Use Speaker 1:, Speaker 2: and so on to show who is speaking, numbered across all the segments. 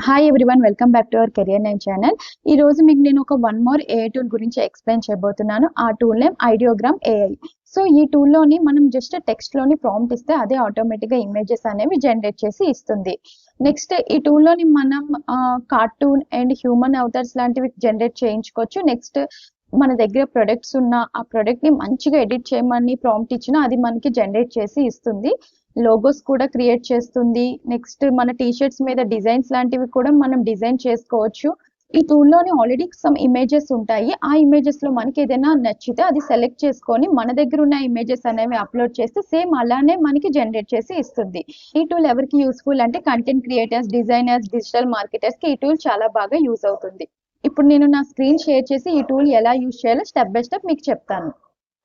Speaker 1: Hi everyone, welcome back to our career nine channel. ఈ రోజు మీకు నేను ఒక వన్ మోర్ ఏఐ టూల్ గురించి ఎక్స్ప్లెయిన్ చేయబోతున్నాను. ఆ tool name Ideogram AI. So ఈ టూల్లోని మనం జస్ట్ టెక్స్ట్లోని ప్రాంప్ట్ ఇస్తే అదే ఆటోమేటిక్గా ఇమేజెస్ అనేవి జనరేట్ చేసి ఇస్తుంది. నెక్స్ట్ ఈ టూల్లోని మనం కార్టూన్ అండ్ హ్యూమన్ అవతార్స్ లాంటివి జనరేట్ చేయించుకోవచ్చు. నెక్స్ట్ మన దగ్గర ప్రొడక్ట్స్ ఉన్న ఆ ప్రొడక్ట్ని మంచిగా ఎడిట్ చేయమని ప్రాంప్ట్ ఇచ్చినా అది మనకి జనరేట్ చేసి ఇస్తుంది. లోగోస్ కూడా క్రియేట్ చేస్తుంది. నెక్స్ట్ మన టీషర్ట్స్ మీద డిజైన్స్ లాంటివి కూడా మనం డిజైన్ చేసుకోవచ్చు. ఈ టూల్లోని ఆల్రెడీ సమ్ ఇమేజెస్ ఉంటాయి. ఆ ఇమేజెస్ లో మనకి ఏదైనా నచ్చితే అది సెలెక్ట్ చేసుకొని మన దగ్గర ఉన్న ఇమేజెస్ అనేవి అప్లోడ్ చేస్తే సేమ్ అలానే మనకి జనరేట్ చేసి ఇస్తుంది. ఈ టూల్ ఎవరికి యూస్ఫుల్ అంటే content creators, designers, digital marketers కి ఈ టూల్ చాలా బాగా యూజ్ అవుతుంది. ఇప్పుడు నేను నా స్క్రీన్ షేర్ చేసి ఈ టూల్ ఎలా యూజ్ చేయాలో స్టెప్ బై స్టెప్ మీకు చెప్తాను.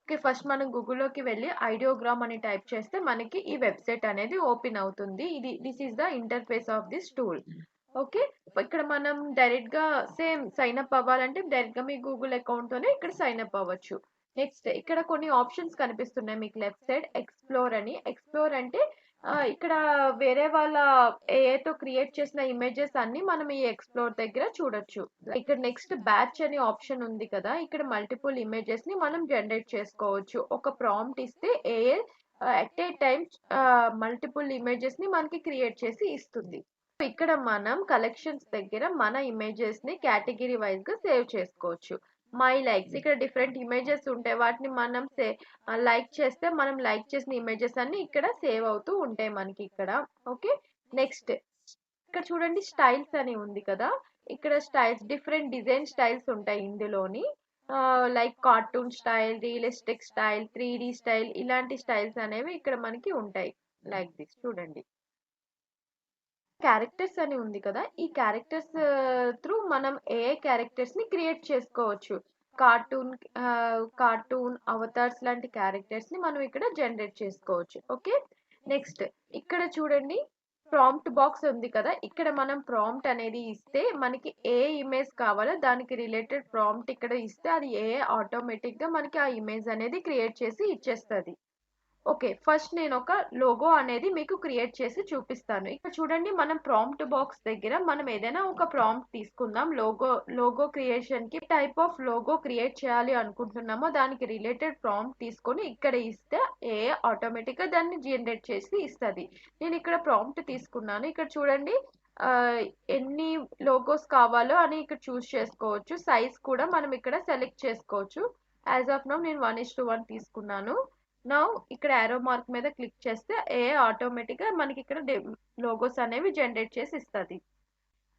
Speaker 2: ఓకే, ఫస్ట్ మనం గూగుల్లోకి వెళ్ళి ఐడియోగ్రామ్ అని టైప్ చేస్తే మనకి ఈ వెబ్సైట్ అనేది ఓపెన్ అవుతుంది. This is the interface of this tool. Okay, ఇక్కడ మనం డైరెక్ట్ గా సేమ్ సైన్ అప్ అవ్వాలంటే డైరెక్ట్ గా మీ గూగుల్ అకౌంట్ తోనే ఇక్కడ సైన్ అప్ అవ్వచ్చు. నెక్స్ట్ ఇక్కడ కొన్ని ఆప్షన్స్ కనిపిస్తున్నాయి మీకు లెఫ్ట్ సైడ్. ఎక్స్ప్లోర్ అని. ఎక్స్ప్లోర్ అంటే ఇక్కడ వేరే వాళ్ళ ఏఐతో క్రియేట్ చేసిన ఇమేజెస్ అన్ని మనం ఈ ఎక్స్ప్లోర్ దగ్గర చూడొచ్చు. ఇక్కడ నెక్స్ట్ బ్యాచ్ అనే ఆప్షన్ ఉంది కదా, ఇక్కడ మల్టిపుల్ ఇమేజెస్ ని మనం జనరేట్ చేసుకోవచ్చు. ఒక ప్రాంప్ట్ ఇస్తే AI at a time multiple images ని మనకి క్రియేట్ చేసి ఇస్తుంది. ఇక్కడ మనం కలెక్షన్స్ దగ్గర మన ఇమేజెస్ ని కేటగిరీ వైజ్ గా సేవ్ చేసుకోవచ్చు. మై లైక్స్, ఇక్కడ డిఫరెంట్ ఇమేజెస్ ఉంటాయి. వాటిని మనం లైక్ చేస్తే మనం లైక్ చేసిన ఇమేజెస్ అన్ని ఇక్కడ సేవ్ అవుతూ ఉంటాయి మనకి ఇక్కడ. ఓకే, నెక్స్ట్ ఇక్కడ చూడండి స్టైల్స్ అని ఉంది కదా, ఇక్కడ స్టైల్స్ డిఫరెంట్ డిజైన్ స్టైల్స్ ఉంటాయి ఇందులోని. Like cartoon style, realistic style, 3D style, ఇలాంటి స్టైల్స్ అనేవి ఇక్కడ మనకి ఉంటాయి. లైక్ దిస్ చూడండి. క్యారెక్టర్స్ అని ఉంది కదా, ఈ క్యారెక్టర్స్ త్రూ మనం ఏఐ క్యారెక్టర్స్ ని క్రియేట్ చేసుకోవచ్చు. కార్టూన్ కార్టూన్ అవతార్స్ లాంటి క్యారెక్టర్స్ ని మనం ఇక్కడ జనరేట్ చేసుకోవచ్చు. ఓకే, నెక్స్ట్ ఇక్కడ చూడండి ప్రాంప్ట్ బాక్స్ ఉంది కదా, ఇక్కడ మనం ప్రాంప్ట్ అనేది ఇస్తే మనకి ఏ ఇమేజ్ కావాలో దానికి రిలేటెడ్ ప్రాంప్ట్ ఇక్కడ ఇస్తే అది ఏఐ ఆటోమేటిక్ గా మనకి ఆ ఇమేజ్ అనేది క్రియేట్ చేసి ఇచ్చేస్తుంది. ఓకే, ఫస్ట్ నేను ఒక లోగో అనేది మీకు క్రియేట్ చేసి చూపిస్తాను. ఇక్కడ చూడండి మనం ప్రాంప్ట్ బాక్స్ దగ్గర మనం ఏదైనా ఒక ప్రాంప్ట్ తీసుకుందాం. లోగో క్రియేషన్ కి టైప్ ఆఫ్ లోగో క్రియేట్ చేయాలి అనుకుంటున్నామో దానికి రిలేటెడ్ ప్రాంప్ట్ తీసుకొని ఇక్కడ ఇస్తే ఏ ఆటోమేటిక్ గా దాన్ని జనరేట్ చేసి ఇస్తుంది. నేను ఇక్కడ ప్రాంప్ట్ తీసుకున్నాను. ఇక్కడ చూడండి ఎన్ని లోగోస్ కావాలో అని ఇక్కడ చూస్ చేసుకోవచ్చు. సైజ్ కూడా మనం ఇక్కడ సెలెక్ట్ చేసుకోవచ్చు. యాజ్ ఆఫ్ నౌ నేను 1:1 తీసుకున్నాను. నౌ ఇక్కడ యారో మార్క్ మీద క్లిక్ చేస్తే ఆటోమేటిక్ గా మనకి ఇక్కడ లోగోస్ అనేవి జనరేట్ చేసి ఇస్తుంది.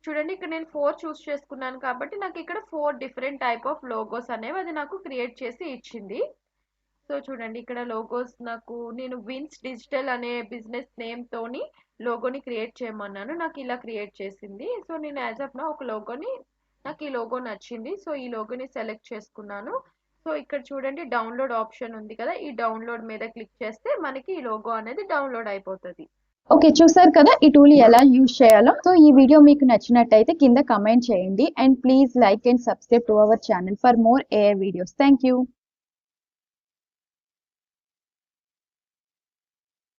Speaker 2: చూడండి ఇక్కడ నేను 4 చూస్ చేసుకున్నాను కాబట్టి నాకు ఇక్కడ 4 డిఫరెంట్ టైప్ ఆఫ్ లోగోస్ అనేవి అది నాకు క్రియేట్ చేసి ఇచ్చింది. సో చూడండి ఇక్కడ లోగోస్ నేను విన్స్ డిజిటల్ అనే బిజినెస్ నేమ్ తోని లోగోని క్రియేట్ చేయమన్నాను, నాకు ఇలా క్రియేట్ చేసింది. సో నేను యాజ్ ఆఫ్ నౌ నాకు ఈ లోగో నచ్చింది. సో ఈ లోగోని సెలెక్ట్ చేసుకున్నాను. సో ఇక్కడ చూడండి డౌన్లోడ్ ఆప్షన్ ఉంది కదా, ఈ డౌన్లోడ్ మీద క్లిక్ చేస్తే మనకి ఈ లోగో అనేది డౌన్లోడ్ అయిపోతుంది.
Speaker 1: ఓకే, చూసారు కదా ఈ టూల్ ఎలా యూజ్ చేయాలో. సో ఈ వీడియో మీకు నచ్చినట్టయితే కింద కమెంట్ చేయండి and please like and subscribe to our channel for more AI videos. Thank you.